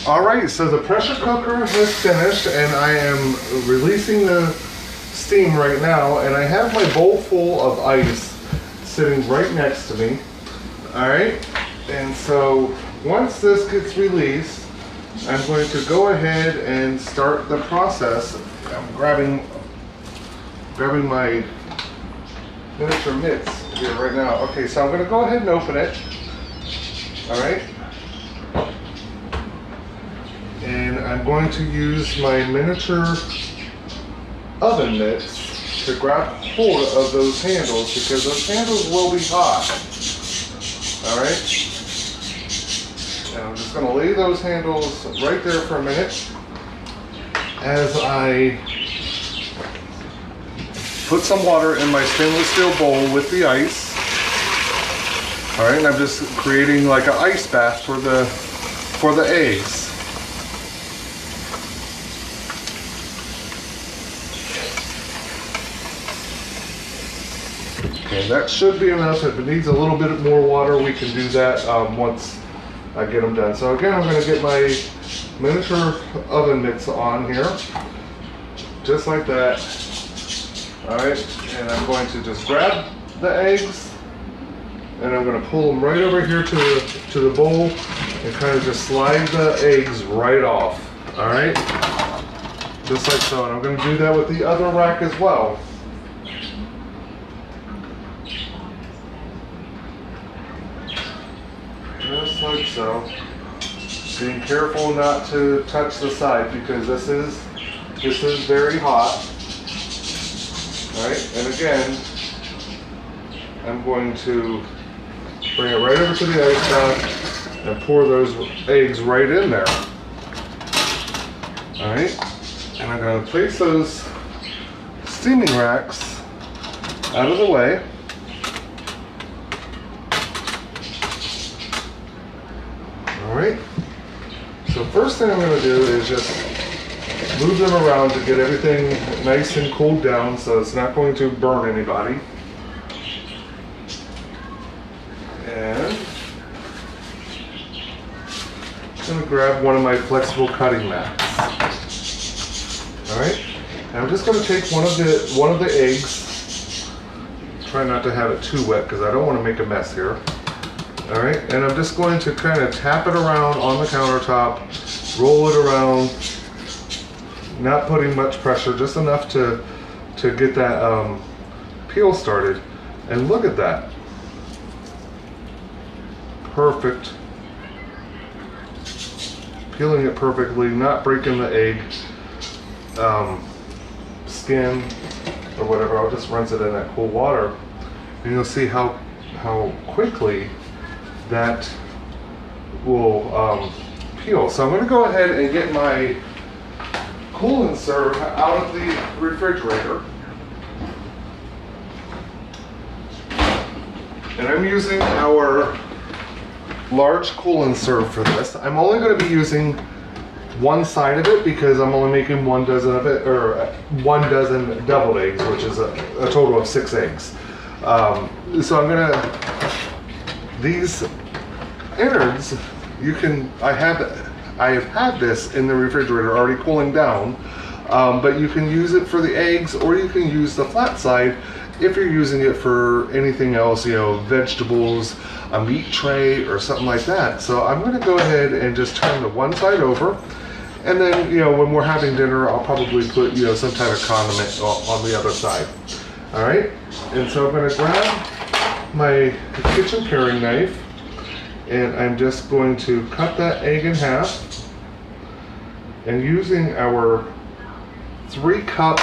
All right, so the pressure cooker has finished and I am releasing the steam right now, and I have my bowl full of ice sitting right next to me. All right, and so once this gets released, I'm going to go ahead and start the process. I'm grabbing my miniature mitts here right now. Okay, so I'm going to go ahead and open it. All right. And I'm going to use my miniature oven mitts to grab hold of those handles, because those handles will be hot. All right. And I'm just going to lay those handles right there for a minute as I put some water in my stainless steel bowl with the ice. All right, and I'm just creating like an ice bath for the eggs. Okay, that should be enough. If it needs a little bit more water, we can do that once I get them done. So again, I'm going to get my miniature oven mitts on here, just like that. All right, and I'm going to just grab the eggs, and I'm going to pull them right over here to the bowl and kind of just slide the eggs right off. All right, just like so. And I'm going to do that with the other rack as well. Just like so. Being careful not to touch the side, because this is very hot. All right, and again, I'm going to bring it right over to the ice bath and pour those eggs right in there. All right, and I'm going to place those steaming racks out of the way. All right, so first thing I'm going to do is just move them around to get everything nice and cooled down so it's not going to burn anybody. And I'm going to grab one of my flexible cutting mats. All right, and I'm just going to take one of the eggs. Try not to have it too wet because I don't want to make a mess here. All right, and I'm just going to kind of tap it around on the countertop, roll it around, not putting much pressure, just enough to get that peel started. And look at that. Perfect. Peeling it perfectly, not breaking the egg skin or whatever. I'll just rinse it in that cool water, and you'll see how quickly that will peel. So I'm going to go ahead and get my Cool and Serve out of the refrigerator, and I'm using our large Cool and Serve for this. I'm only going to be using one side of it because I'm only making 1 dozen of it, or 1 dozen deviled eggs, which is a total of 6 eggs. So I'm gonna, these innards, I have had this in the refrigerator already cooling down, but you can use it for the eggs, or you can use the flat side if you're using it for anything else, you know, vegetables, a meat tray, or something like that. So I'm going to go ahead and just turn the one side over, and then, you know, when we're having dinner, I'll probably put, you know, some type of condiment on the other side. All right, and so I'm going to grab my kitchen paring knife, and I'm just going to cut that egg in half, and using our 3-cup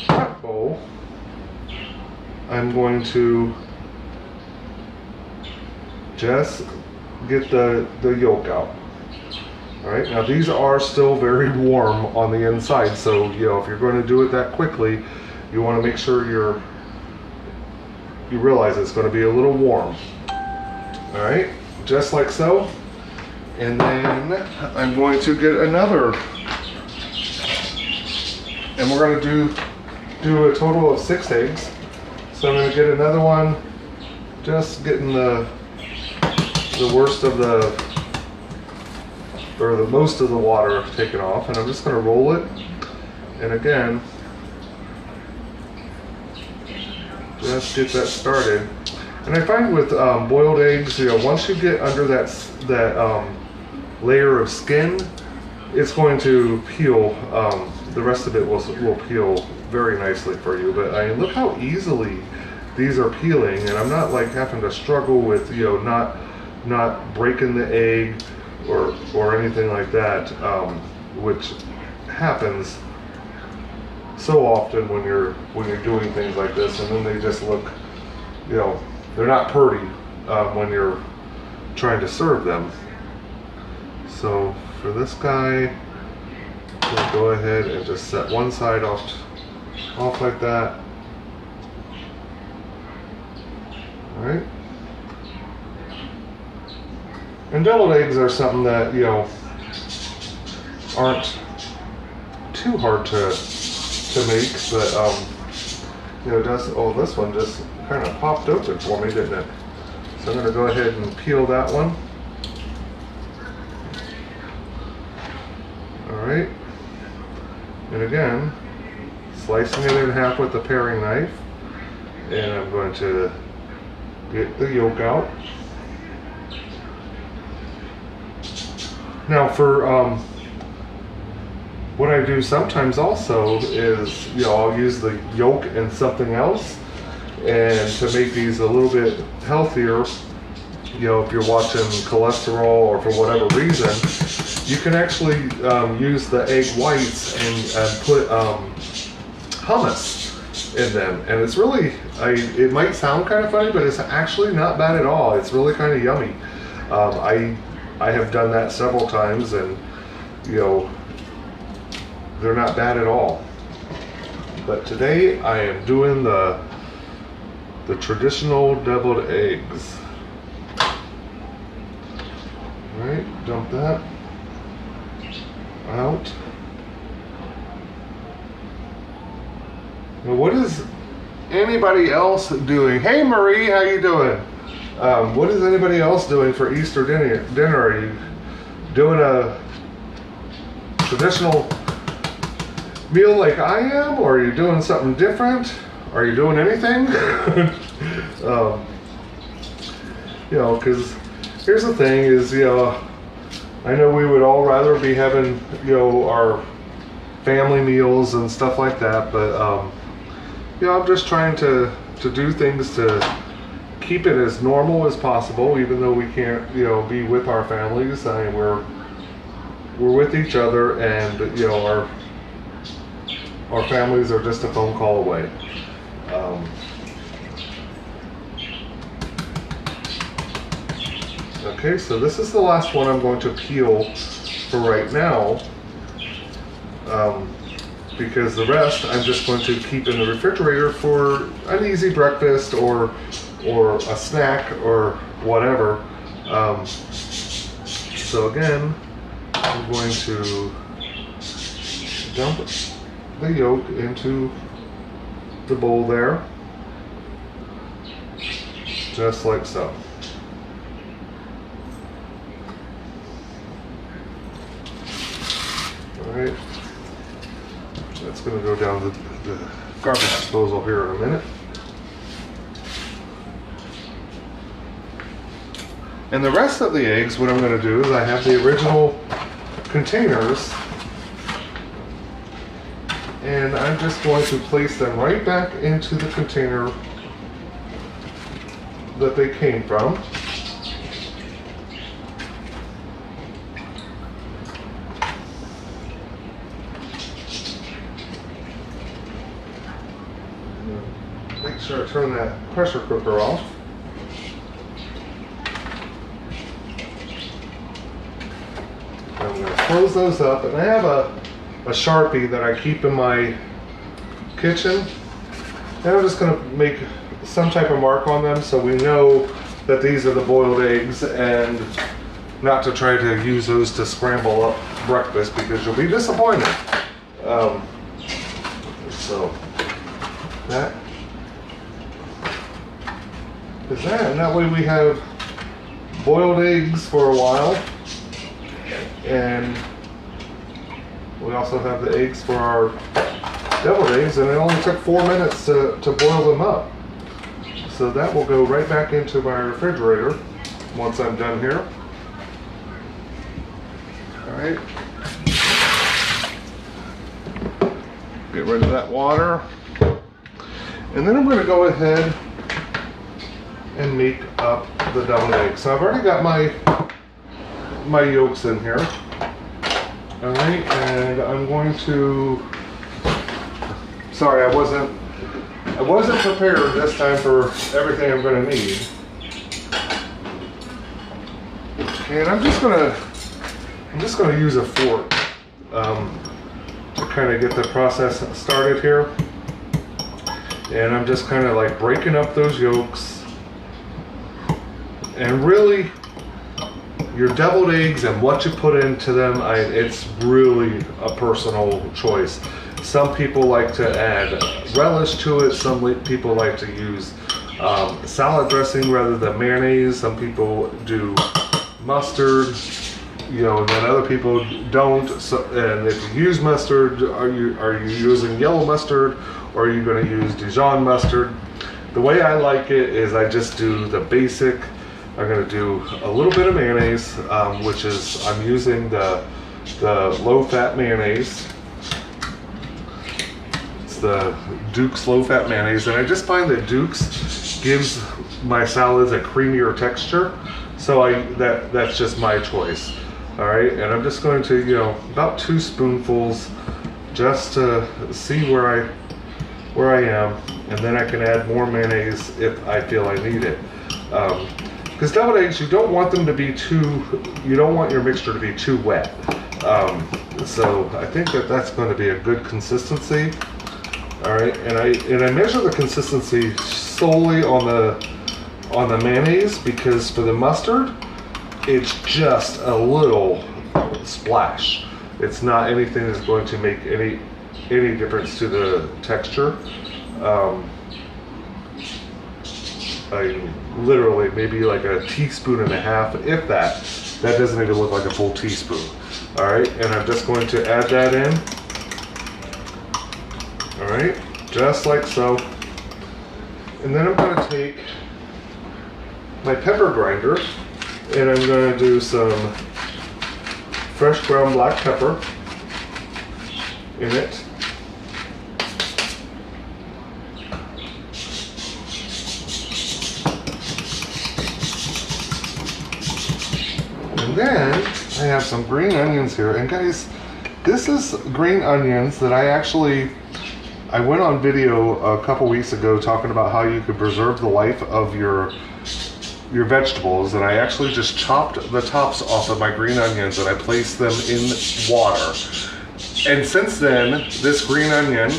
prep bowl, I'm going to just get the yolk out. All right, now these are still very warm on the inside, so, you know, if you're going to do it that quickly, you want to make sure you realize it's going to be a little warm. All right, just like so. And then I'm going to get another, and we're going to do a total of 6 eggs. So I'm going to get another one, just getting the worst of the or the most of the water taken off, and I'm just going to roll it. And again, just get that started. And I find with boiled eggs, you know, once you get under that layer of skin, it's going to peel. The rest of it will peel very nicely for you. But I mean, look how easily these are peeling, and I'm not like having to struggle with, you know, not breaking the egg or anything like that, which happens so often when you're doing things like this, and then they just look, you know, they're not pretty when you're trying to serve them. So for this guy, we'll go ahead and just set one side off like that. All right. And deviled eggs are something that, you know, aren't too hard to make, but you know, this one just kind of popped open for me, didn't it? So I'm going to go ahead and peel that one. All right. And again, slicing it in half with the paring knife, and I'm going to get the yolk out. Now for what I do sometimes also is, you know, I'll use the yolk in something else, and to make these a little bit healthier, you know, if you're watching cholesterol or for whatever reason, you can actually use the egg whites and put hummus in them, and it's really, it might sound kind of funny, but it's actually not bad at all. It's really kind of yummy. I have done that several times, and you know, they're not bad at all. But today I am doing the traditional deviled eggs. All right, dump that out. Now, what is anybody else doing? Hey Marie, how you doing? What is anybody else doing for Easter dinner? Are you doing a traditional meal like I am, or are you doing something different? Are you doing anything? You know, because here's the thing is, you know, I know we would all rather be having, you know, our family meals and stuff like that, but you know, I'm just trying to do things to keep it as normal as possible, even though we can't, you know, be with our families. I mean, we're with each other, and you know, our families are just a phone call away. Okay, so this is the last one I'm going to peel for right now, because the rest I'm just going to keep in the refrigerator for an easy breakfast or a snack or whatever. So again, I'm going to dump the yolk into the bowl there, just like so. Alright, that's going to go down the garbage disposal here in a minute. And the rest of the eggs, what I'm going to do is I have the original containers, and I'm just going to place them right back into the container that they came from. Make sure I turn that pressure cooker off. I'm going to close those up, and I have a Sharpie that I keep in my kitchen, and I'm just going to make some type of mark on them so we know that these are the boiled eggs, and not to try to use those to scramble up breakfast, because you'll be disappointed. So that is that, and that way we have boiled eggs for a while. And we also have the eggs for our deviled eggs, and it only took 4 minutes to boil them up. So that will go right back into my refrigerator once I'm done here. All right. Get rid of that water. And then I'm going to go ahead and make up the deviled eggs. So I've already got my yolks in here. All right, and I'm going to, sorry, I wasn't prepared this time for everything I'm going to need. And I'm just going to use a fork to kind of get the process started here. And I'm just kind of like breaking up those yolks. And really, your deviled eggs and what you put into them, it's really a personal choice. Some people like to add relish to it. Some people like to use salad dressing rather than mayonnaise. Some people do mustard, you know, and then other people don't. So, and if you use mustard, are you using yellow mustard, or are you going to use Dijon mustard? The way I like it is I just do the basic. I'm going to do a little bit of mayonnaise, which is, I'm using the low-fat mayonnaise. It's the Duke's low-fat mayonnaise, and I just find that Duke's gives my salads a creamier texture, so that's just my choice. All right, and I'm just going to, you know, about 2 spoonfuls, just to see where I am, and then I can add more mayonnaise if I feel I need it. Because deviled eggs, you don't want them to be you don't want your mixture to be too wet. So I think that's going to be a good consistency. All right, and I measure the consistency solely on the mayonnaise, because for the mustard, it's just a little splash. It's not anything that's going to make any difference to the texture. Literally maybe like a teaspoon and a half, if that. That doesn't even look like a full teaspoon. All right, and I'm just going to add that in. All right, just like so. And then I'm going to take my pepper grinder, and I'm going to do some fresh ground black pepper in it. And then I have some green onions here. And guys, this is green onions that I went on video a couple weeks ago talking about how you could preserve the life of your vegetables, and I actually just chopped the tops off of my green onions and I placed them in water. And since then, this green onion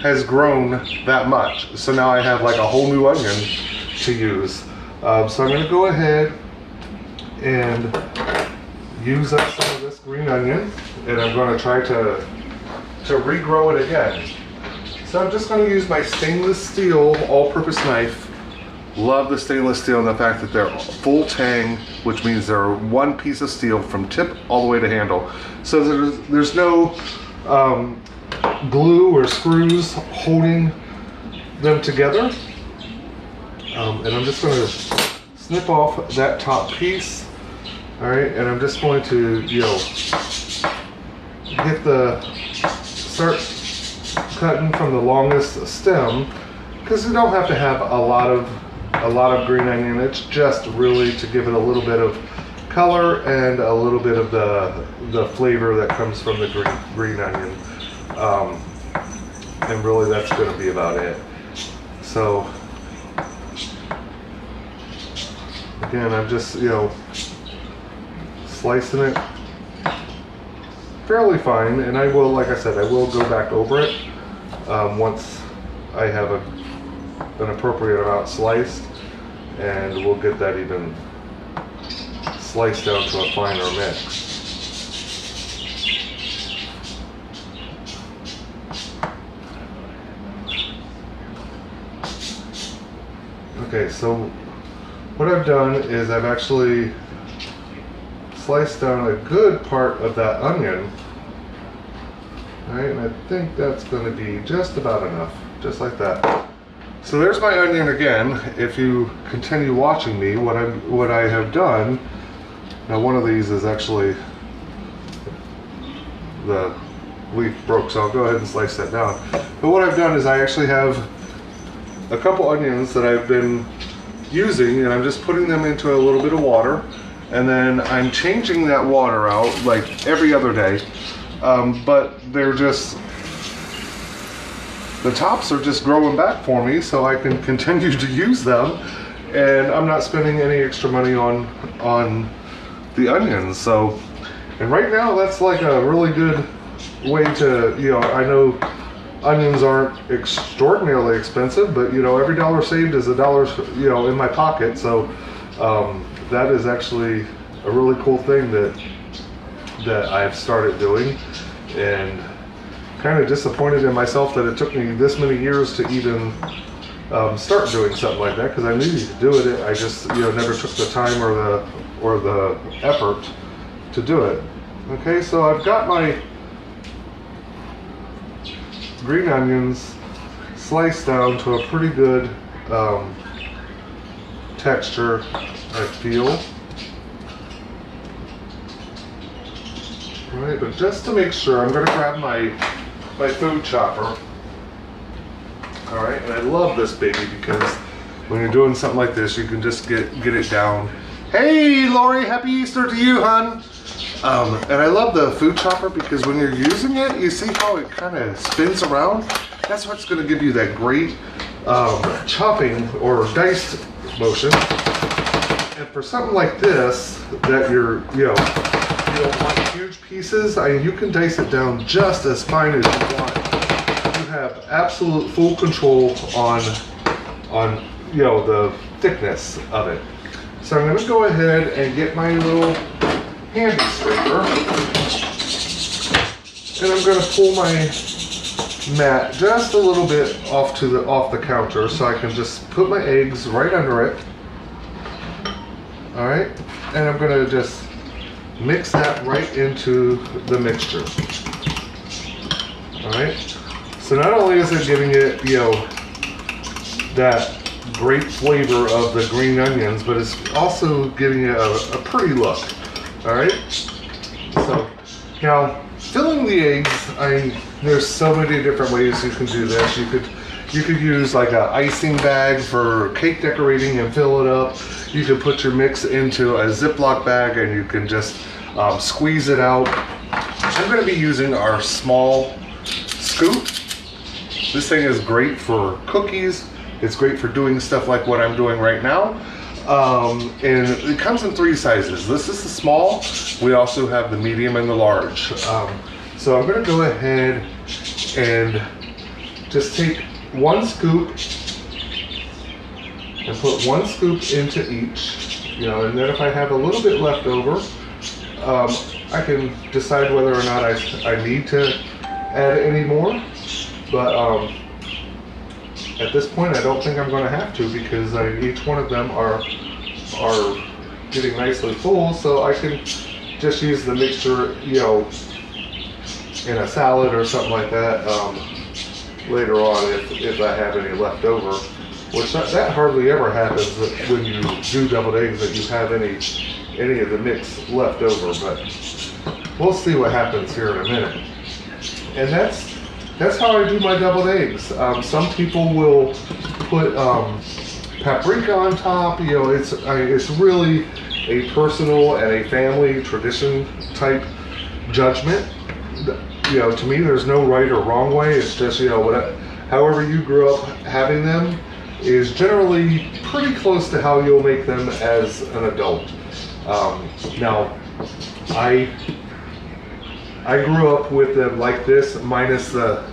has grown that much. So now I have like a whole new onion to use. So I'm going to go ahead and use up some of this green onion, and I'm going to try to regrow it again. So I'm just going to use my stainless steel all-purpose knife. Love the stainless steel and the fact that they're full tang, which means they're one piece of steel from tip all the way to handle. So there's no glue or screws holding them together. And I'm just going to snip off that top piece. All right, and I'm just going to, you know, start cutting from the longest stem, because you don't have to have a lot of green onion. It's just really to give it a little bit of color and a little bit of the flavor that comes from the green onion. And really that's going to be about it. So again, I'm just, you know, slicing it fairly fine, and I will, like I said, I will go back over it once I have an appropriate amount sliced, and we'll get that even sliced down to a finer mix. Okay, so what I've done is I've actually slice down a good part of that onion. All right, and I think that's going to be just about enough, just like that. So there's my onion again. If you continue watching me, what I have done, now one of these is actually, the leaf broke, so I'll go ahead and slice that down. But what I've done is I actually have a couple onions that I've been using, and I'm just putting them into a little bit of water, and then I'm changing that water out like every other day. But they're just, the tops are just growing back for me, so I can continue to use them, and I'm not spending any extra money on the onions. So, and right now that's like a really good way to, you know, I know onions aren't extraordinarily expensive, but you know, every dollar saved is a dollar, you know, in my pocket. So that is actually a really cool thing that I've started doing, and kind of disappointed in myself that it took me this many years to even start doing something like that, because I knew you could do it. I just, you know, never took the time or the effort to do it. Okay, so I've got my green onions sliced down to a pretty good texture, I feel. All right, but just to make sure, I'm going to grab my food chopper. All right, and I love this baby because when you're doing something like this, you can just get it down. Hey, Lori, happy Easter to you, hon. And I love the food chopper because when you're using it, you see how it kind of spins around? That's what's going to give you that great chopping or diced motion. And for something like this, that you don't want huge pieces, you can dice it down just as fine as you want. You have absolute full control on you know, the thickness of it. So I'm going to go ahead and get my little handy scraper, and I'm going to pull my mat just a little bit off the counter, so I can just put my eggs right under it. All right, and I'm going to just mix that right into the mixture. All right, so not only is it giving it, you know, that great flavor of the green onions, but it's also giving it a pretty look. All right, so now filling the eggs, there's so many different ways you can do this. You could use like an icing bag for cake decorating and fill it up. You could put your mix into a Ziploc bag and you can just squeeze it out. I'm going to be using our small scoop. This thing is great for cookies. It's great for doing stuff like what I'm doing right now. And it comes in 3 sizes. This is the small. We also have the medium and the large. So I'm going to go ahead and just take 1 scoop and put 1 scoop into each, you know, and then if I have a little bit left over, I can decide whether or not I need to add any more. But at this point, I don't think I'm going to have to, because each one of them are getting nicely full, so I can just use the mixture, you know, in a salad or something like that later on if I have any left over. Which that hardly ever happens when you do deviled eggs, that you have any of the mix left over, but we'll see what happens here in a minute. And that's how I do my deviled eggs. Some people will put paprika on top. You know, it's really a personal and a family tradition type judgment. You know, to me, there's no right or wrong way. It's just, you know, however you grew up having them is generally pretty close to how you'll make them as an adult. Now, I grew up with them like this, minus the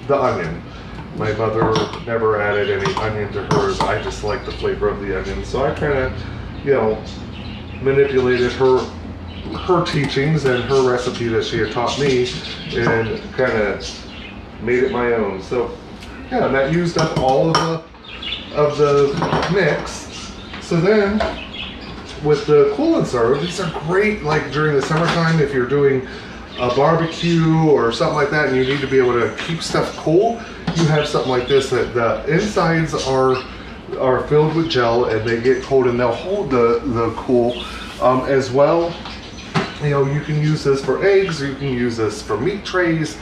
onion. My mother never added any onion to hers. I just like the flavor of the onion, so I kind of, you know, manipulated her teachings and her recipe that she had taught me, and kind of made it my own. So yeah, and that used up all of the mix. So then with the cool and serve, these are great like during the summertime if you're doing a barbecue or something like that and you need to be able to keep stuff cool. You have something like this that the insides are filled with gel and they get cold and they'll hold the cool as well. You know, you can use this for eggs, you can use this for meat trays,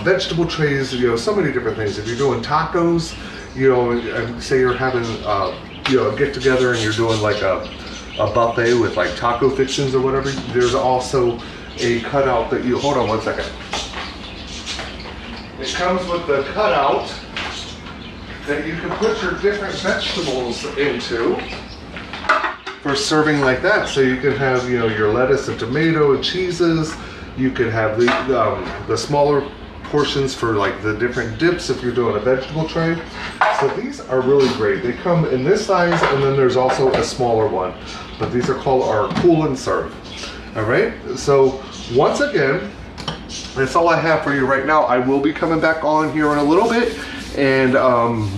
vegetable trays, you know, so many different things. If you're doing tacos, you know, say you're having you know, a get together and you're doing like a buffet with like taco fixings or whatever, there's also a cutout that you, hold on one second. It comes with the cutout that you can put your different vegetables into for serving like that. So you can have, you know, your lettuce and tomato and cheeses. You could have the smaller portions for like the different dips if you're doing a vegetable tray. So these are really great. They come in this size and then there's also a smaller one. But these are called our cool and serve. All right, so once again, that's all I have for you right now. I will be coming back on here in a little bit and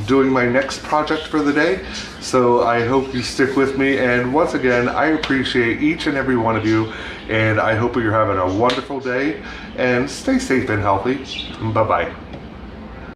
doing my next project for the day. So I hope you stick with me. And once again, I appreciate each and every one of you. And I hope you're having a wonderful day and stay safe and healthy. Bye-bye.